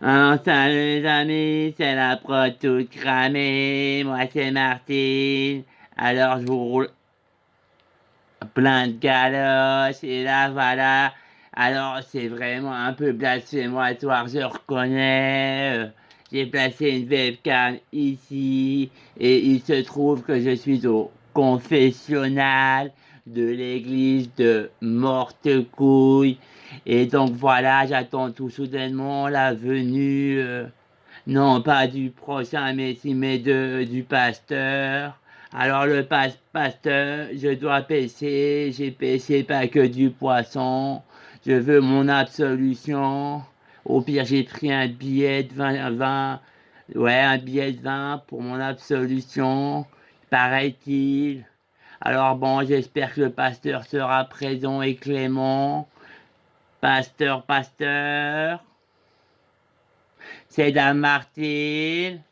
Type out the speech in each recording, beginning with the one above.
Salut les amis, c'est la prod toute cramée, moi c'est Martine, alors je vous roule plein de galoches, et là voilà, alors c'est vraiment un peu blasphématoire, je reconnais, j'ai placé une webcam ici, et il se trouve que je suis au confessionnal de l'église de Mortecouille, et donc voilà, j'attends tout soudainement la venue, non pas du prochain Messie, mais du pasteur. Alors le pasteur, je dois pêcher, j'ai pêché pas que du poisson, je veux mon absolution. Au pire, j'ai pris un billet de 20, ouais, un billet de 20 pour mon absolution, paraît-il. Alors bon, j'espère que le pasteur sera présent et clément. Pasteur, pasteur, c'est Dame Martine.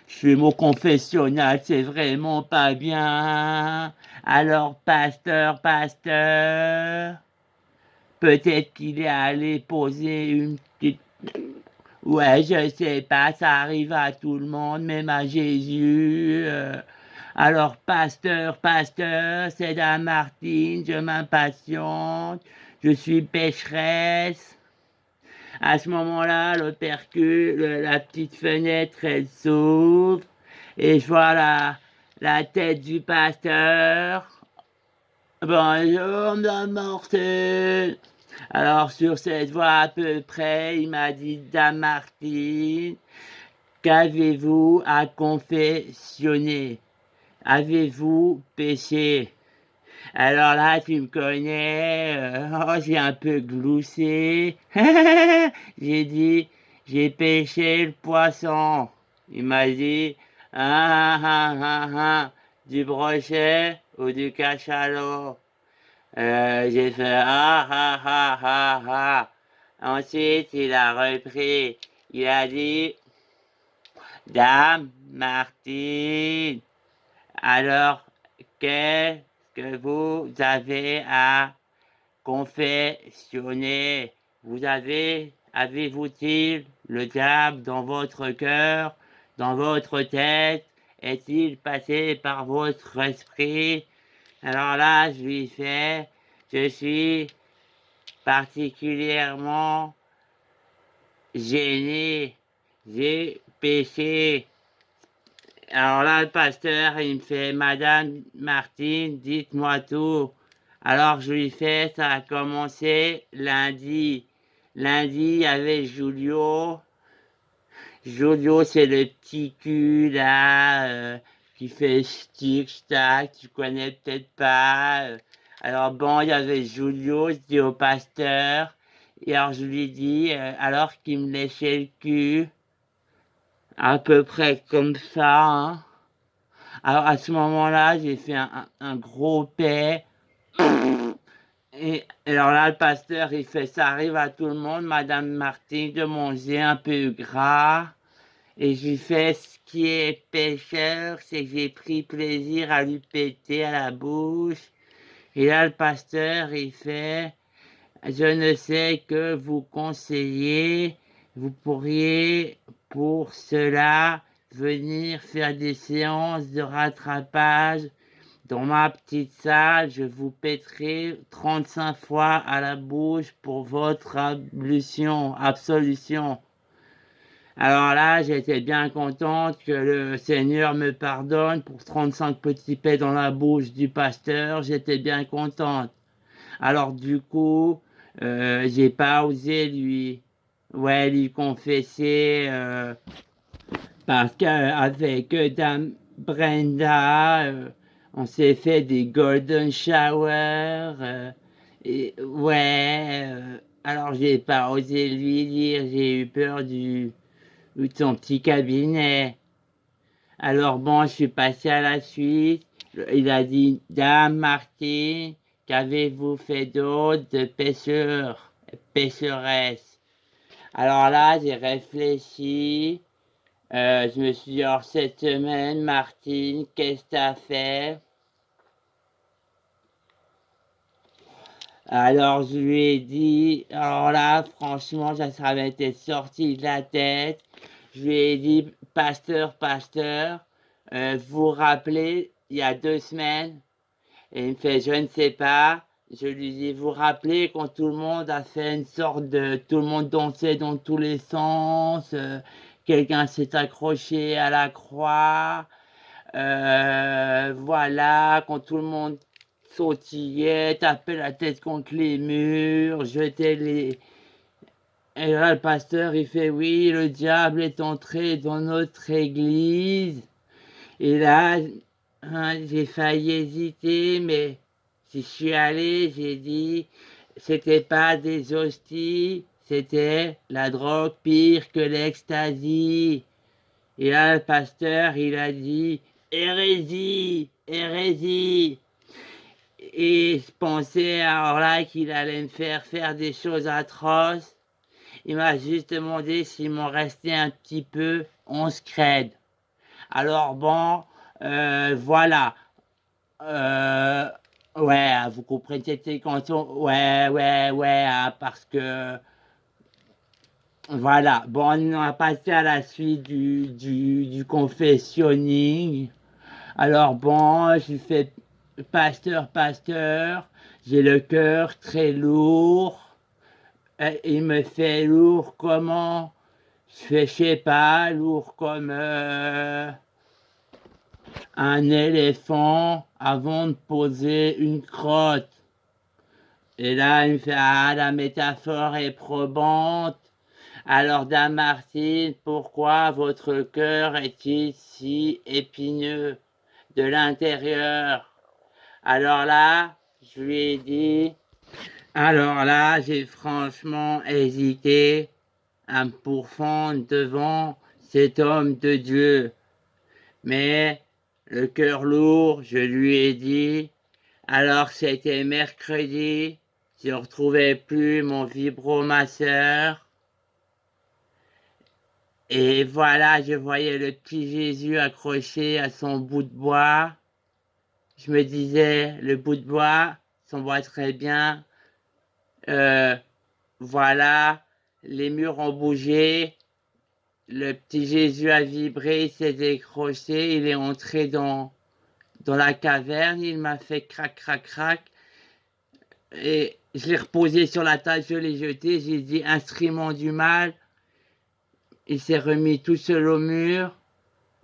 Je suis mon confessionnal, c'est vraiment pas bien. Alors, pasteur, pasteur, peut-être qu'il est allé poser une petite... Ouais, je sais pas, ça arrive à tout le monde, même à Jésus. Alors, pasteur, pasteur, c'est Dame Martine, je m'impatiente, je suis pécheresse. À ce moment-là, le percule, la petite fenêtre, elle s'ouvre et je vois la tête du pasteur. Bonjour, Madame Martine. Alors, sur cette voix à peu près, il m'a dit, Dame Martine, qu'avez-vous à confessionner? Avez-vous péché? Alors là, tu me connais, j'ai un peu gloussé. J'ai dit, j'ai pêché le poisson. Il m'a dit, du brochet ou du cachalot. J'ai fait, Ensuite, il a repris, il a dit, Dame Martine, alors, qu'est-ce que vous avez à confessionner? Avez-vous-il le diable dans votre cœur, dans votre tête? Est-il passé par votre esprit? Alors là, je lui fais, je suis particulièrement gêné, j'ai péché. Alors là, le pasteur, il me fait, Madame Martine, dites-moi tout. Alors je lui fais, ça a commencé lundi. Lundi, il y avait Julio. Julio, c'est le petit cul là, qui fait tic-tac, tu connais peut-être pas. Alors bon, il y avait Julio, je dis au pasteur. Et alors je lui dis, alors qu'il me léchait le cul, à peu près comme ça, hein. Alors à ce moment-là, j'ai fait un gros paix. Et alors là, le pasteur, il fait, ça arrive à tout le monde, Madame Martine, de manger un peu gras. Et je lui fais, ce qui est pécheur, c'est que j'ai pris plaisir à lui péter à la bouche. Et là, le pasteur, il fait, je ne sais que vous conseiller, vous pourriez pour cela venir faire des séances de rattrapage dans ma petite salle. Je vous pèterai 35 fois à la bouche pour votre absolution. Alors là, j'étais bien contente que le Seigneur me pardonne pour 35 petits paix dans la bouche du pasteur. J'étais bien contente. Alors du coup, j'ai pas osé lui confesser, parce qu'avec Dame Brenda, on s'est fait des golden showers. Et ouais, alors j'ai pas osé lui dire, j'ai eu peur de son petit cabinet. Alors bon, je suis passé à la suite. Il a dit, Dame Martine, qu'avez-vous fait d'autre de pécheresse? Alors là, j'ai réfléchi. Je me suis dit, alors cette semaine, Martine, qu'est-ce que t'as fait? Alors je lui ai dit, alors là, franchement, ça m'était sorti de la tête. Je lui ai dit, pasteur, vous vous rappelez, il y a 2 semaines, et il me fait, je ne sais pas. Je lui dis, vous vous rappelez quand tout le monde a fait une sorte de... Tout le monde dansait dans tous les sens, quelqu'un s'est accroché à la croix, voilà, quand tout le monde sautillait, tapait la tête contre les murs, jetait les... Et là, le pasteur, il fait, oui, le diable est entré dans notre église. Et là, hein, j'ai failli hésiter, mais si je suis allé, j'ai dit, c'était pas des hosties, c'était la drogue pire que l'ecstasy. Et là, le pasteur, il a dit, hérésie, hérésie. Et je pensais alors là qu'il allait me faire des choses atroces. Il m'a juste demandé s'il m'en restait un petit peu 11 creds. Alors bon, voilà. Euh, ouais, vous comprenez cette chanson? Ouais, parce que voilà. Bon, on a passé à la suite du confessionning. Alors bon, je fais pasteur, j'ai le cœur très lourd. Il me fait lourd comment? Je sais pas, lourd comme un éléphant avant de poser une crotte. Et là, il me fait, ah, la métaphore est probante. Alors, Dame Martine, pourquoi votre cœur est-il si épineux de l'intérieur? Alors là, je lui ai dit, alors là, j'ai franchement hésité à me pourfendre devant cet homme de Dieu. Mais le cœur lourd, je lui ai dit, alors c'était mercredi, je ne retrouvais plus mon vibromasseur. Et voilà, je voyais le petit Jésus accroché à son bout de bois. Je me disais, le bout de bois s'envoie très bien. Voilà, les murs ont bougé. Le petit Jésus a vibré, il s'est décroché, il est entré dans la caverne, il m'a fait crac, crac, crac. Et je l'ai reposé sur la table, je l'ai jeté, j'ai dit instrument du mal. Il s'est remis tout seul au mur.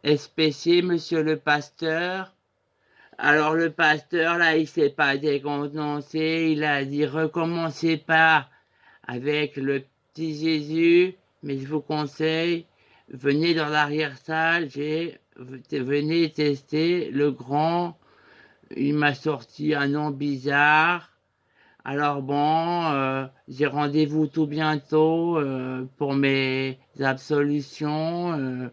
SPC, monsieur le pasteur. Alors le pasteur, là, il s'est pas décontenancé, il a dit recommencez pas avec le petit Jésus, mais je vous conseille, venez dans l'arrière-salle, venez tester le grand. Il m'a sorti un nom bizarre. Alors bon, j'ai rendez-vous tout bientôt pour mes absolutions.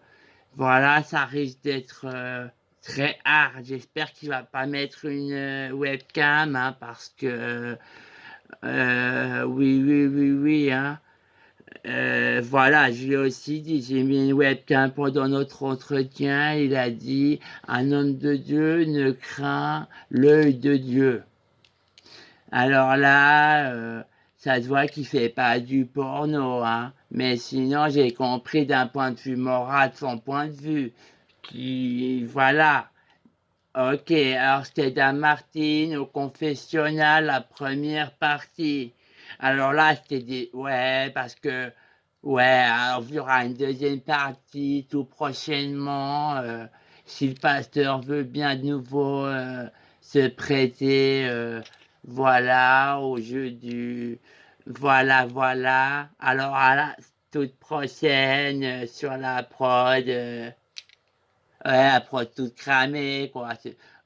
Voilà, ça risque d'être très hard. J'espère qu'il va pas mettre une webcam, hein, parce que oui, hein. Voilà, je lui ai aussi dit, j'ai mis une webcam pendant notre entretien. Il a dit, un homme de Dieu ne craint l'œil de Dieu. Alors là, ça se voit qu'il fait pas du porno, hein. Mais sinon, j'ai compris d'un point de vue moral, de son point de vue, qui, voilà. Ok, alors c'était Dame Martine au confessionnal, la première partie. Alors là, c'était des... Ouais, parce que... Ouais, alors il y aura une deuxième partie tout prochainement. Si le pasteur veut bien de nouveau se prêter, voilà, au jeu du... Voilà. Alors à la toute prochaine sur la prod. Ouais, la prod toute cramée, quoi.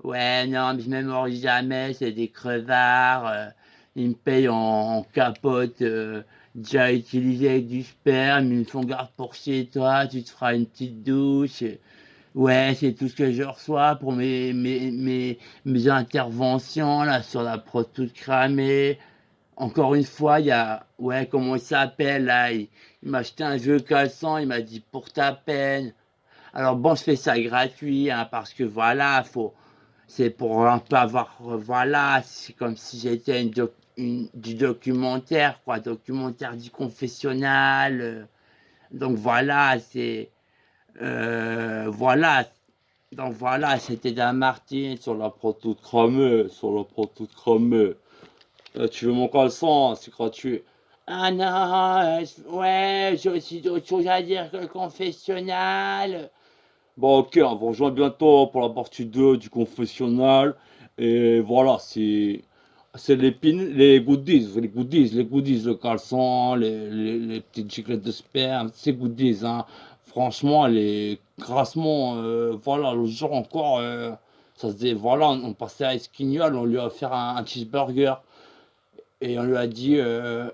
Ouais, non, mais je mémorise jamais, c'est des crevards. Ils me payent en capote déjà utilisée avec du sperme. Ils me font garde pour chez toi, tu te feras une petite douche. Ouais, c'est tout ce que je reçois pour mes interventions là sur la prod toute cramée. Encore une fois, il y a, ouais, comment il s'appelle là, il m'a acheté un jeu cassant, il m'a dit pour ta peine. Alors bon, je fais ça gratuit, hein, parce que voilà, faut, C'est pour un peu avoir, voilà, c'est comme si j'étais du documentaire, quoi, documentaire du confessionnal. Donc voilà, voilà. Donc voilà, c'était d'un Martin sur la pro toute cramée, sur la pro toute cramée. Tu veux mon caleçon, c'est gratuit. Ah non, ouais, j'ai aussi d'autres choses à dire que le confessionnal. Bon, ok, on vous rejoint bientôt pour la partie 2 du confessionnal. Et voilà, c'est les goodies, le caleçon, les petites giclettes de sperme, c'est goodies, hein. Franchement, les grassement, voilà, le jour encore, ça se dit, voilà, on passait à Esquignol, on lui a offert un cheeseburger. Et on lui a dit, ouais,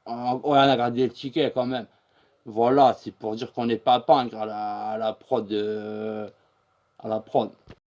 on a gardé le ticket quand même. Voilà, c'est pour dire qu'on n'est pas pingre à la prod. À la prod.